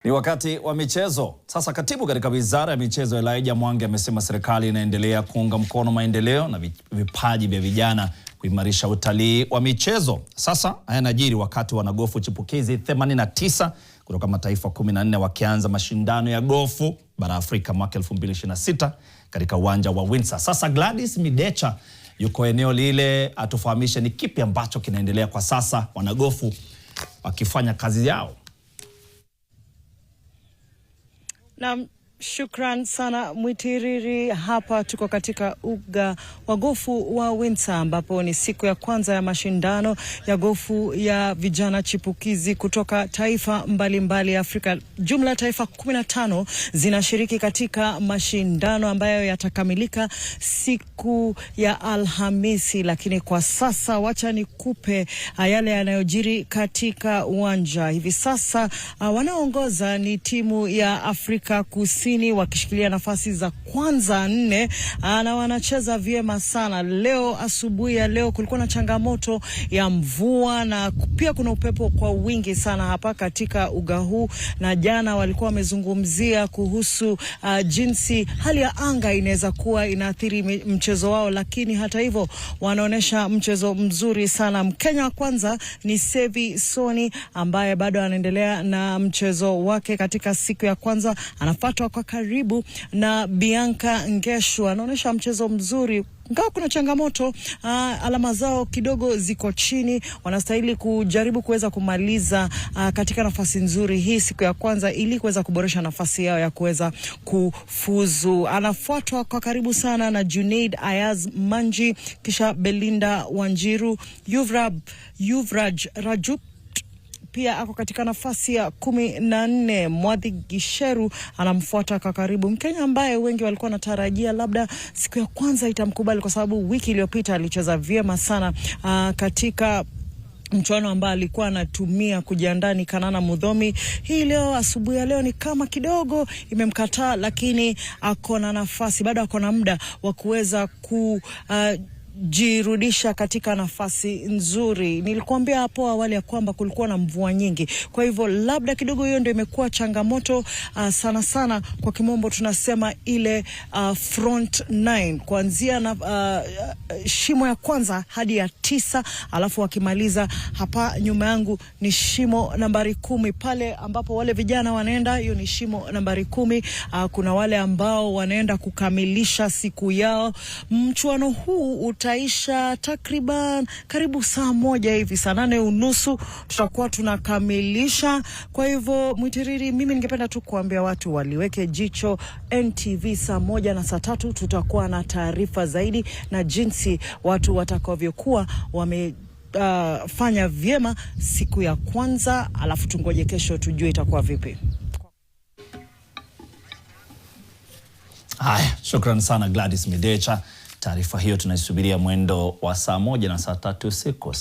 Ni wakati wa michezo. Sasa katibu katika Wizara ya Michezo Elijah Mwangi amesema serikali inaendelea kuunga mkono maendeleo na vipaji vya vijana kuimarisha utalii wa michezo. Sasa haya yanajiri wakati wanagofu chipukizi 89 kutoka mataifa 14 wakianza mashindano ya gofu bara Afrika mwaka 2026 katika uwanja wa Windsor. Sasa Gladys Midecha yuko eneo lile atufahamishe ni kipi ambacho kinaendelea kwa sasa wanagofu wakifanya kazi yao. Na shukran sana Mwitiriri. Hapa tuko katika uga wa gofu wa Windsor ambapo ni siku ya kwanza ya mashindano ya gofu ya vijana chipukizi kutoka taifa mbalimbali ya Afrika. Jumla taifa 15 zinashiriki katika mashindano ambayo yatakamilika siku ya Alhamisi, lakini kwa sasa wacha nikupe yale yanayojiri katika uwanja. Hivi sasa wanaongoza ni timu ya Afrika Kusini wakishikilia nafasi za kwanza 4 na wanacheza vyema sana. Leo asubuhi ya leo kulikuwa na changamoto ya mvua na pia kuna upepo kwa wingi sana hapa katika uga huu, na jana walikuwa wamezungumzia kuhusu jinsi hali ya anga inaweza kuwa inaathiri mchezo wao, lakini hata hivyo wanaonesha mchezo mzuri sana. Mkenya wa kwanza ni Sevi Soni ambaye bado anaendelea na mchezo wake katika siku ya kwanza, anafuatwa kwa karibu na Bianca Ngeshu, anaonesha mchezo mzuri. Ingawa kuna changamoto, alama zao kidogo ziko chini, wanastahili kujaribu kuweza kumaliza katika nafasi nzuri hii siku ya kwanza ili kuweza kuboresha nafasi yao ya kuweza kufuzu. Anafuatwa kwa karibu sana na Junaid Ayaz Manji, kisha Belinda Wanjiru, Yuvraj Raju pia ako katika nafasi ya 14. Mwadhi Gisheru anamfuata kwa karibu, Mkenya ambaye wengi walikuwa wanatarajia labda siku ya kwanza itamkubali kwa sababu wiki iliyopita alicheza vyema sana katika mchuano ambao alikuwa anatumia kujiandaa ni Kanana Mudhomi. Hii leo asubuhi ya leo ni kama kidogo imemkataa, lakini ako na nafasi, bado ako na muda wa kuweza jirudisha katika nafasi nzuri. Nilikuambia hapo awali ya kwamba kulikuwa na mvua nyingi, kwa hivyo labda kidogo hiyo ndio imekuwa changamoto sana sana. Kwa kimombo tunasema ile front 9 kuanzia na shimo ya kwanza hadi ya 9, alafu wakimaliza hapa nyuma yangu ni shimo nambari 10 pale ambapo wale vijana wanaenda, hiyo ni shimo nambari 10. Kuna wale ambao wanaenda kukamilisha siku yao. Mchuano huu utaisha takriban karibu saa 1 hivi, saa 8:30 tutakuwa tunakamilisha. Kwa hivyo Mwitiriri, mimi ningependa tu kuambia watu waliweke jicho NTV saa 1 na saa 3 tutakuwa na taarifa zaidi na jinsi watu watakavyokuwa wamefanya vyema siku ya kwanza, alafu tungoje kesho tujue itakuwa vipi. Haya, shukrani sana Gladys Midecha. Taarifa hiyo tunaisubiria mwendo wa saa 1 na saa 3 usiku.